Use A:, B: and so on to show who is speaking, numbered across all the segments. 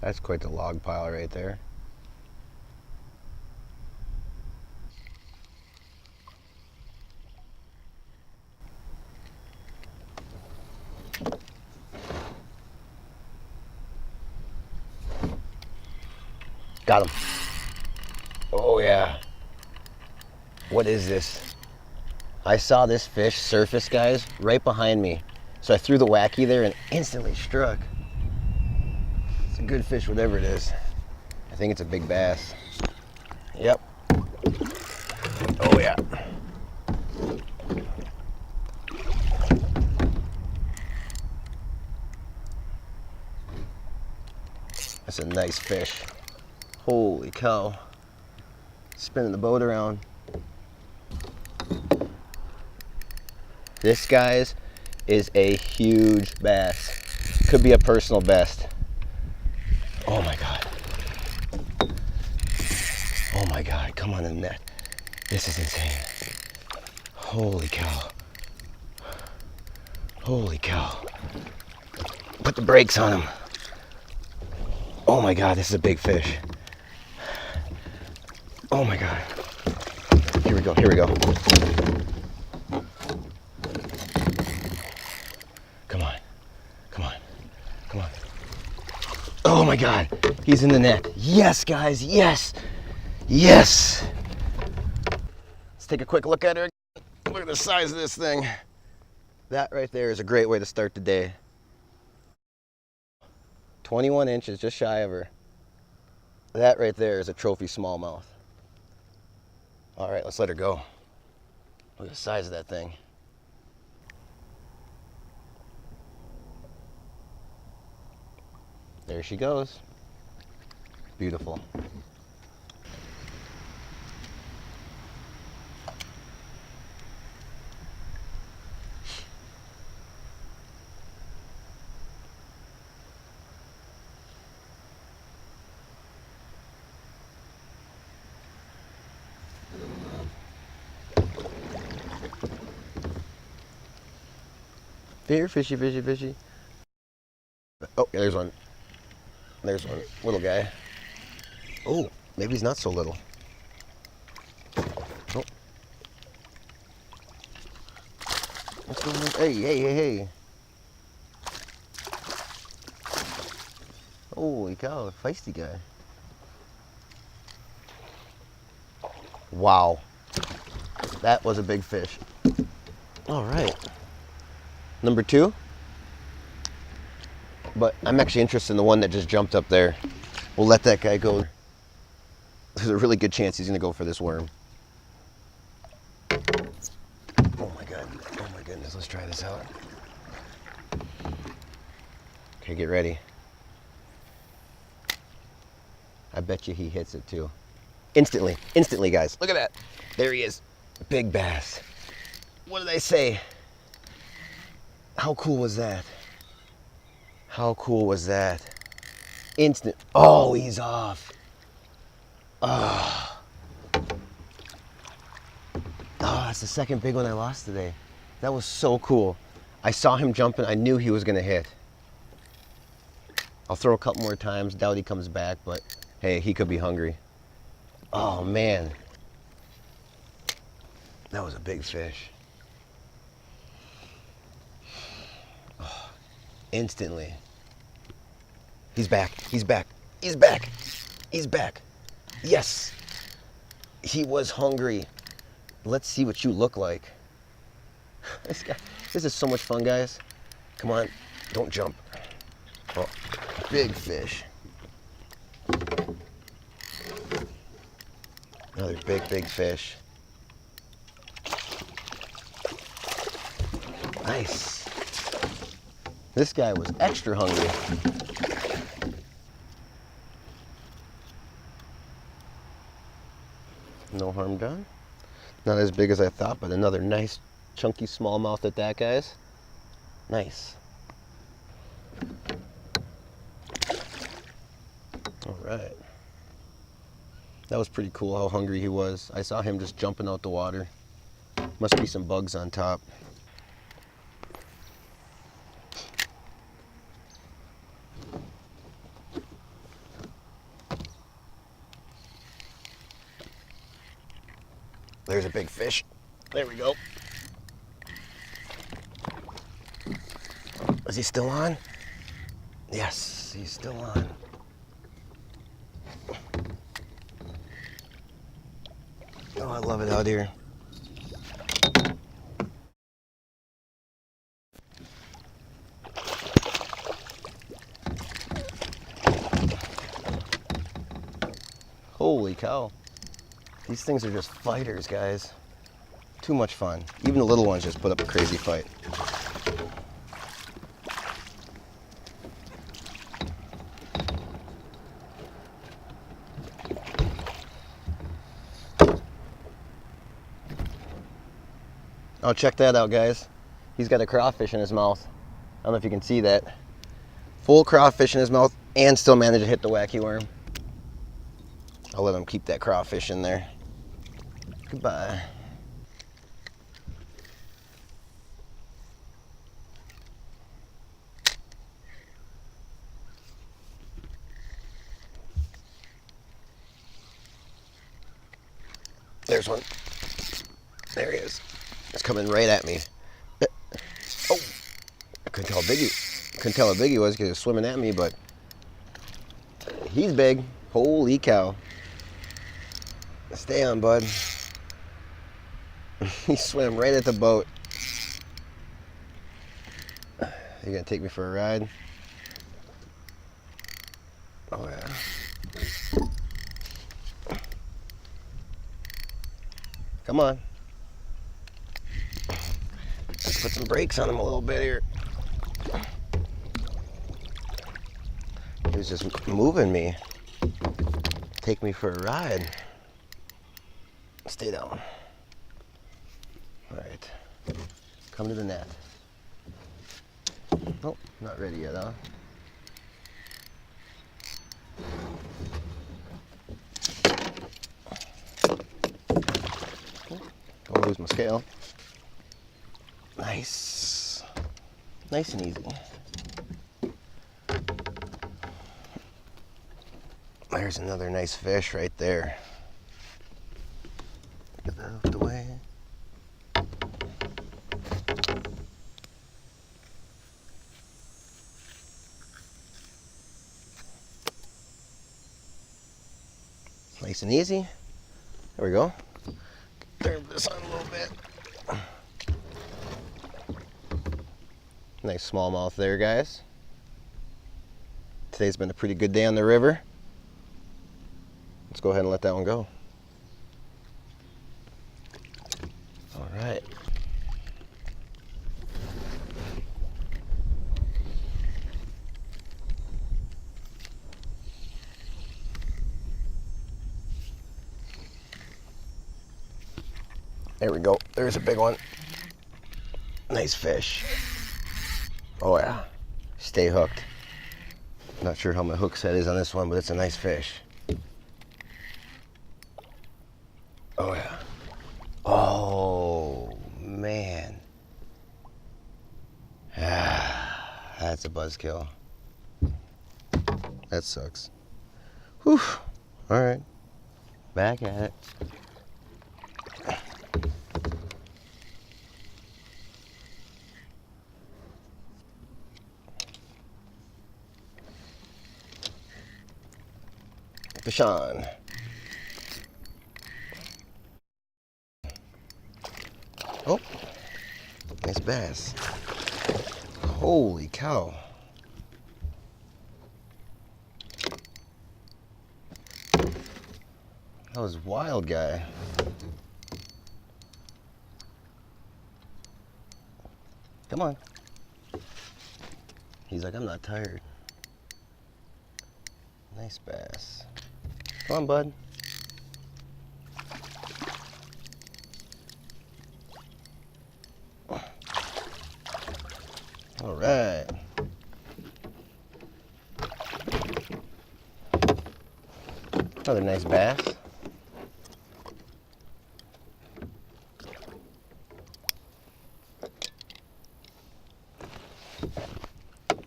A: That's quite the log pile right there. Got him. Oh yeah. What is this? I saw this fish surface, guys, right behind me. So I threw the wacky there and instantly struck. It's a good fish, whatever it is. I think it's a big bass. Yep. Oh yeah. That's a nice fish. Holy cow. Spinning the boat around. This, guys, is a huge bass. Could be a personal best. Oh my God. Oh my God, come on in the net. This is insane. Holy cow. Holy cow. Put the brakes on him. Oh my God, this is a big fish. Oh my God. Here we go, here we go. Come on, come on, come on. Oh my God, he's in the net. Yes, guys, yes, yes. Let's take a quick look at her. Look at the size of this thing. That right there is a great way to start the day. 21 inches, just shy of her. That right there is a trophy smallmouth. All right, let's let her go. Look at the size of that thing. There she goes. Beautiful. Here, fishy, fishy, fishy. Oh, yeah, there's one. There's one. Little guy. Oh, maybe he's not so little. Oh. What's going on? Hey, hey, hey, hey. Holy cow, feisty guy. Wow. That was a big fish. All right. Number 2. But I'm actually interested in the one that just jumped up there. We'll let that guy go. There's a really good chance he's gonna go for this worm. Oh my God, oh my goodness, let's try this out. Okay, get ready. I bet you he hits it too. Instantly, instantly, guys. Look at that. There he is, big bass. What did I say? How cool was that? How cool was that? Instant. Oh, he's off. Oh. Oh, that's the second big one I lost today. That was so cool. I saw him jumping. I knew he was going to hit. I'll throw a couple more times. Doubt he comes back, but hey, he could be hungry. Oh, man. That was a big fish. Oh, instantly. He's back. He's back. He's back. He's back. Yes. He was hungry. Let's see what you look like. This is so much fun, guys. Come on. Don't jump. Oh, big fish. Another big, big fish. Nice. This guy was extra hungry. No harm done. Not as big as I thought, but another nice chunky smallmouth at that, guys. Nice. All right. That was pretty cool how hungry he was. I saw him just jumping out the water. Must be some bugs on top. There's a big fish. There we go. Is he still on? Yes, he's still on. Oh, I love it out here. Holy cow. These things are just fighters, guys. Too much fun. Even the little ones just put up a crazy fight. Oh, check that out, guys. He's got a crawfish in his mouth. I don't know if you can see that. Full crawfish in his mouth and still managed to hit the wacky worm. I'll let him keep that crawfish in there. Goodbye. There's one. There he is. It's coming right at me. Oh, I couldn't tell how big he was because he was swimming at me, but he's big. Holy cow. Stay on, bud. He swam right at the boat. You gonna take me for a ride? Oh yeah. Come on. Let's put some brakes on him a little bit here. He was just moving me. Take me for a ride. Stay down. All right. Come to the net. Oh, not ready yet, huh? Don't lose my scale. Nice. Nice and easy. There's another nice fish right there. Get that out the way. Nice and easy. There we go. Turn this on a little bit. Nice smallmouth there, guys. Today's been a pretty good day on the river. Let's go ahead and let that one go. All right. There we go. There's a big one. Nice fish. Oh yeah. Stay hooked. Not sure how my hook set is on this one, but it's a nice fish. Oh yeah. Oh man. Ah, that's a buzzkill. That sucks. Whew. All right. Back at it. Fish on. Oh, nice bass. Holy cow. That was wild, guy. Come on. He's like, I'm not tired. Nice bass. Come on, bud. All right. Another nice bass.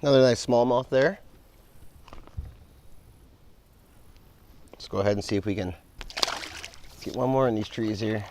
A: Another nice smallmouth there. Let's go ahead and see if we can get one more in these trees here.